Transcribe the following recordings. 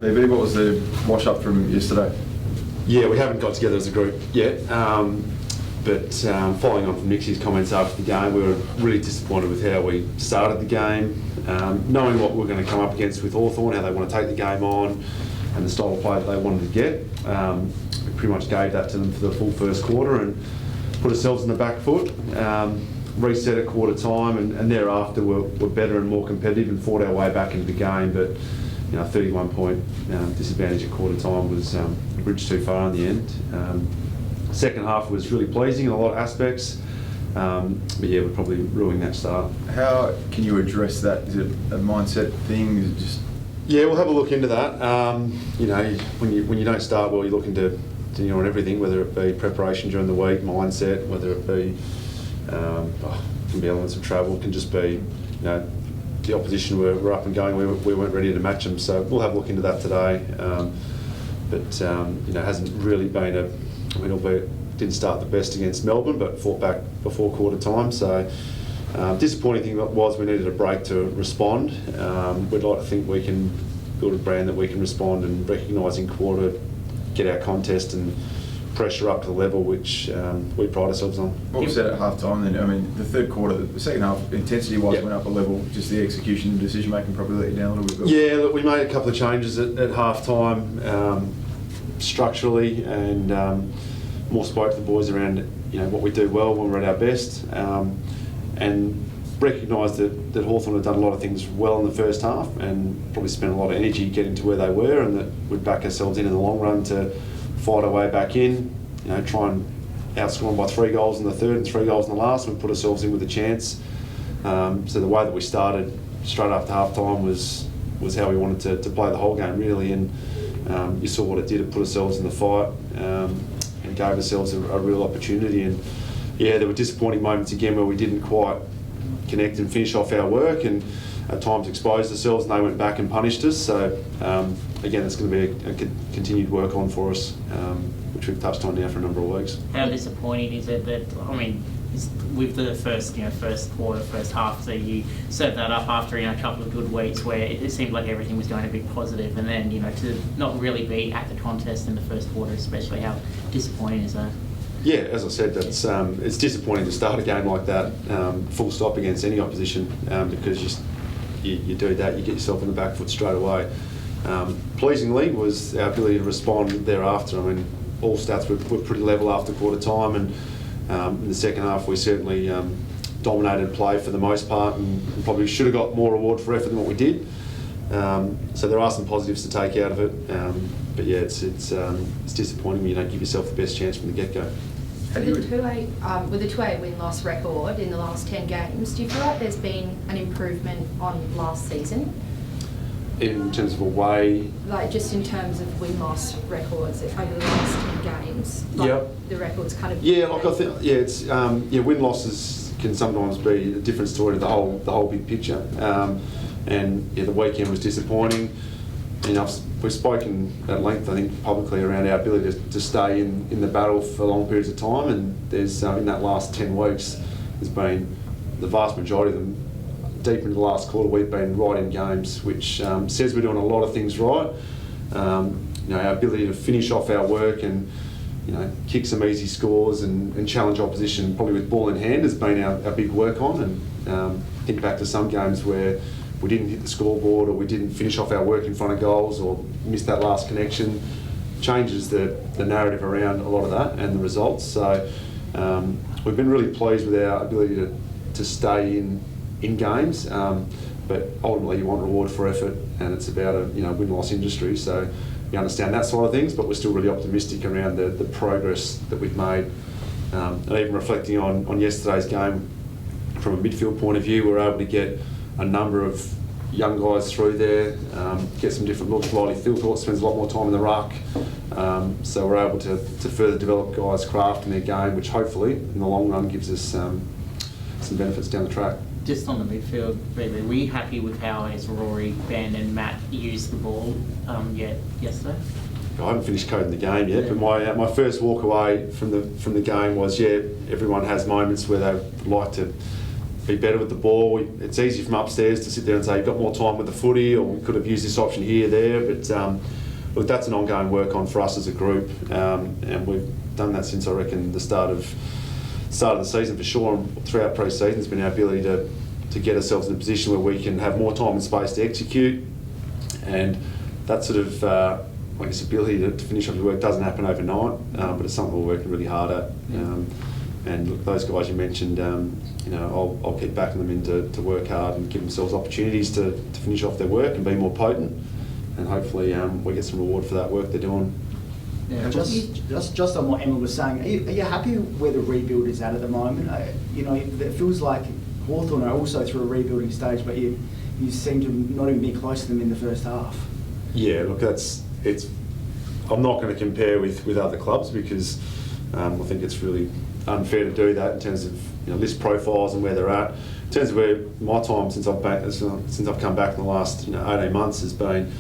Hey, Vinny, what was the wash-up from yesterday? Yeah, we haven't got together as a group yet, but following on from Nixie's comments after the game, we were really disappointed with how we started the game, knowing what we're going to come up against with Hawthorn, how they want to take the game on, and the style of play that they wanted to get. We pretty much gave that to them for the full first quarter and put ourselves in the back foot, reset at quarter time, and thereafter we're better and more competitive and fought our way back into the game. But 31-point disadvantage at quarter time was a bridge too far in the end. Second half was really pleasing in a lot of aspects, but yeah, we're probably ruining that start. How can you address that? Is it a mindset thing? Is it just... Yeah, we'll have a look into that. When you don't start well, you're looking to on everything, whether it be preparation during the week, mindset, whether it be can be elements of travel, it can just be the opposition were up and going, we weren't ready to match them, so we'll have a look into that today. But hasn't really been albeit didn't start the best against Melbourne, but fought back before quarter time. So disappointing thing was we needed a break to respond. We'd like to think we can build a brand that we can respond and recognise in quarter, get our contest and pressure up to the level which we pride ourselves on. What was said at half time then? I mean, the third quarter, the second half, intensity-wise went up a level, just the execution and decision-making probably let you down a little bit. Yeah, look, we made a couple of changes at half time structurally, and more spoke to the boys around what we do well when we're at our best, and recognised that Hawthorn had done a lot of things well in the first half and probably spent a lot of energy getting to where they were, and that we'd back ourselves in the long run to fight our way back in, try and outscore them by 3 goals in the third and 3 goals in the last, and we put ourselves in with a chance. So the way that we started straight after half time was how we wanted to play the whole game really, and you saw what it did. It put ourselves in the fight and gave ourselves a real opportunity. And yeah, there were disappointing moments again where we didn't quite connect and finish off our work, and at times exposed ourselves, and they went back and punished us. So again, it's going to be a continued work on for us, which we've touched on now for a number of weeks. How disappointing is it that, with the first quarter, first half, so you served that up after a couple of good weeks where it seemed like everything was going to be positive, and then to not really be at the contest in the first quarter, especially, how disappointing is that? Yeah, as I said, it's disappointing to start a game like that, full stop, against any opposition, because you do that, you get yourself in the back foot straight away. Pleasingly was our ability to respond thereafter. All stats were pretty level after quarter time, and in the second half we certainly dominated play for the most part, and probably should have got more reward for effort than what we did. So there are some positives to take out of it, but yeah, it's disappointing when you don't give yourself the best chance from the get-go. With the 2-8 win-loss record in the last 10 games, do you feel like there's been an improvement on last season? In terms of a way? Like just in terms of win-loss records over the last 10 games, the records kind of... Yeah, I think, it's win-losses can sometimes be a different story to the whole big picture. And the weekend was disappointing. We've spoken at length, I think, publicly around our ability to stay in the battle for long periods of time, and there's in that last 10 weeks, there's been the vast majority of them deep into the last quarter. We've been right in games, which says we're doing a lot of things right. Our ability to finish off our work and kick some easy scores and challenge opposition, probably with ball in hand, has been our big work on. And think back to some games where we didn't hit the scoreboard, or we didn't finish off our work in front of goals, or missed that last connection, changes the narrative around a lot of that and the results. So we've been really pleased with our ability to stay in games, but ultimately you want reward for effort, and it's about a win-loss industry, so we understand that side of things, but we're still really optimistic around the progress that we've made. And even reflecting on yesterday's game, from a midfield point of view, we were able to get a number of young guys through there, get some different looks. Riley Philthorpe spends a lot more time in the ruck, so we're able to further develop guys' craft in their game, which hopefully in the long run gives us some benefits down the track. Just on the midfield, really, were you happy with how Rory, Ben and Matt used the ball yesterday? I haven't finished coding the game yet, but my first walk away from the game was, everyone has moments where they like to be better with the ball. It's easy from upstairs to sit there and say you've got more time with the footy, or we could have used this option here, there. But look, that's an ongoing work on for us as a group, and we've done that since I reckon the start of the season for sure. And throughout pre-season, it's been our ability to get ourselves in a position where we can have more time and space to execute, and that sort of I guess ability to finish off your work doesn't happen overnight, but it's something we're working really hard at. And look, those guys you mentioned, I'll keep backing them in to work hard and give themselves opportunities to finish off their work and be more potent, and hopefully we get some reward for that work they're doing. Yeah, just on what Emma was saying, are you happy where the rebuild is at the moment? It feels like Hawthorn are also through a rebuilding stage, but you seem to not even be close to them in the first half. Yeah, look, I'm not going to compare with other clubs, because I think it's really unfair to do that in terms of list profiles and where they're at. In terms of where my time since I've come back in the last 18 months has been,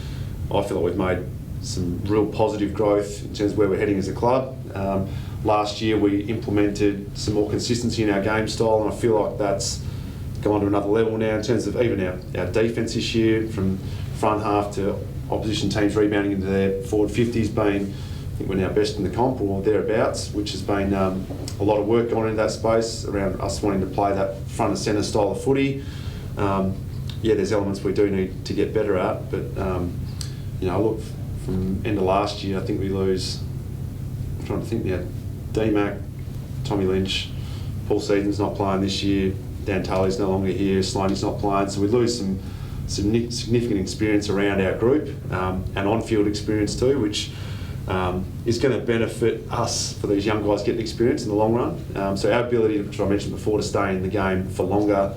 I feel like we've made some real positive growth in terms of where we're heading as a club. Last year we implemented some more consistency in our game style, and I feel like that's gone to another level now in terms of even our defence this year, from front half to opposition teams rebounding into their forward 50s, being, I think we're now best in the comp or thereabouts, which has been a lot of work going into that space around us wanting to play that front and centre style of footy. There's elements we do need to get better at, but look, from end of last year, I think we lose, I'm trying to think now, D-Mac, Tommy Lynch, Paul Season's not playing this year, Dan Tully's no longer here, Sloaney's not playing, so we lose some significant experience around our group, and on-field experience too, which is going to benefit us for these young guys getting experience in the long run. So our ability, which I mentioned before, to stay in the game for longer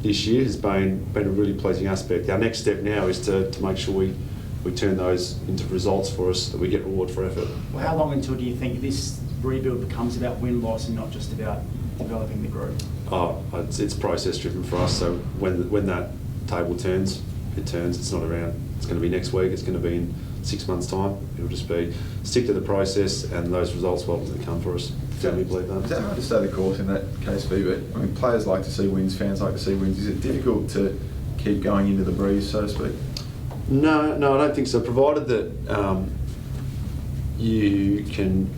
this year has been a really pleasing aspect. Our next step now is to make sure we turn those into results for us, that we get reward for effort. Well, how long until do you think this rebuild becomes about win-loss and not just about developing the group? It's process driven for us, so when that table turns, it turns. It's not around, it's going to be next week, it's going to be in 6 months' time. It'll just be stick to the process, and those results will ultimately come for us. Certainly believe that. Is that hard to stay the course in that case, but I mean, players like to see wins, fans like to see wins. Is it difficult to keep going into the breeze, so to speak? No, I don't think so. Provided that you can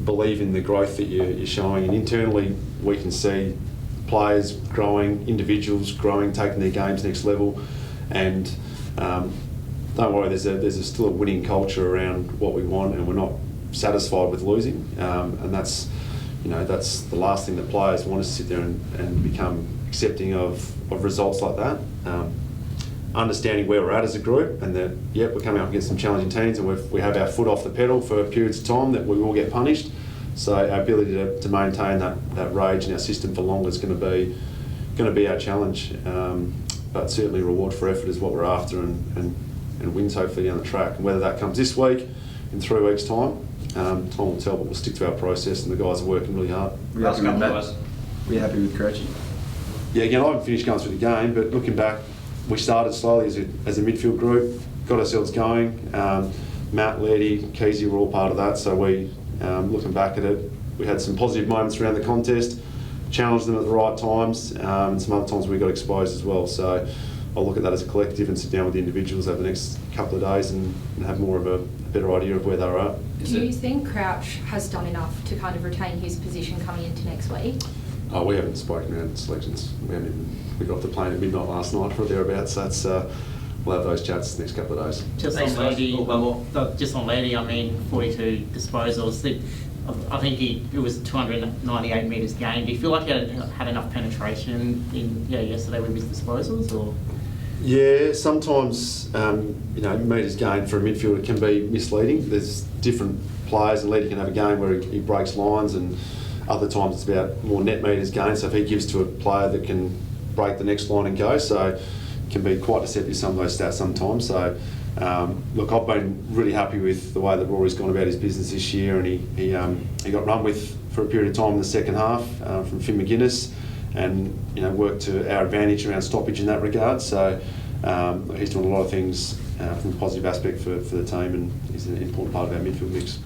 believe in the growth that you're showing, and internally we can see players growing, individuals growing, taking their games next level, and don't worry, there's still a winning culture around what we want, and we're not satisfied with losing, and that's the last thing that players want, is to sit there and become accepting of results like that. Understanding where we're at as a group, and that we're coming up against some challenging teams, and we have our foot off the pedal for periods of time that we will get punished. So our ability to maintain that rage in our system for longer is going to be our challenge. But certainly reward for effort is what we're after, and wins hopefully down the track. And whether that comes this week, in 3 weeks' time will tell. But we'll stick to our process, and the guys are working really hard. We're happy with Crouchy? Yeah, again, I haven't finished going through the game, but looking back, we started slowly as a midfield group, got ourselves going. Matt, Leedy, Keezy were all part of that, so we, looking back at it, we had some positive moments around the contest, challenged them at the right times, and some other times we got exposed as well. So I'll look at that as a collective and sit down with the individuals over the next couple of days and have more of a better idea of where they're at. Do you think Crouch has done enough to kind of retain his position coming into next week? Oh, we haven't spoken about selections. We got off the plane at midnight last night or thereabouts. So that's we'll have those chats the next couple of days. Just on Leedy, I mean, 42 disposals. I think it was 298 metres gained. Do you feel like he had enough penetration yesterday with his disposals, or? Yeah, sometimes metres gained for a midfielder can be misleading. There's different players, and Leedy can have a game where he breaks lines, and other times it's about more net metres gained. So if he gives to a player that can break the next line and go, so it can be quite deceptive, some of those stats sometimes. So look, I've been really happy with the way that Rory's gone about his business this year, and he got run with for a period of time in the second half from Finn McGuinness, and worked to our advantage around stoppage in that regard. So he's doing a lot of things from a positive aspect for the team, and he's an important part of our midfield mix.